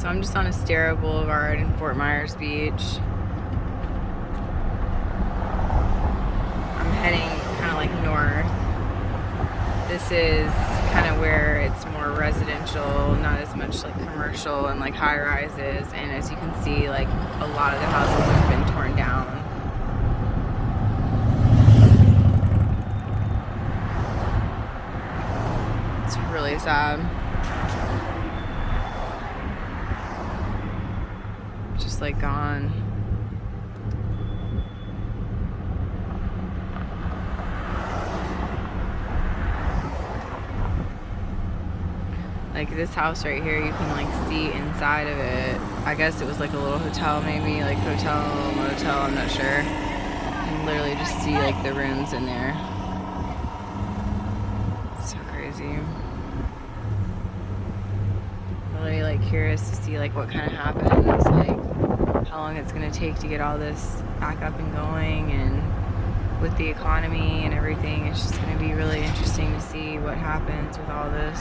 So I'm just on Estero Boulevard in Fort Myers Beach. I'm heading kind of like north. This is kind of where it's more residential, not as much like commercial and like high rises. And as you can see, like a lot of the houses have been torn down. It's really sad. Just like gone. Like this house right here, you can like see inside of it. I guess it was like a little hotel, maybe like hotel, motel, I'm not sure. You can literally just see like the rooms in there. It's so crazy. Really like curious to see like what kind of happens, like how long it's gonna take to get all this back up and going, and with the economy and everything, it's just gonna be really interesting to see what happens with all this.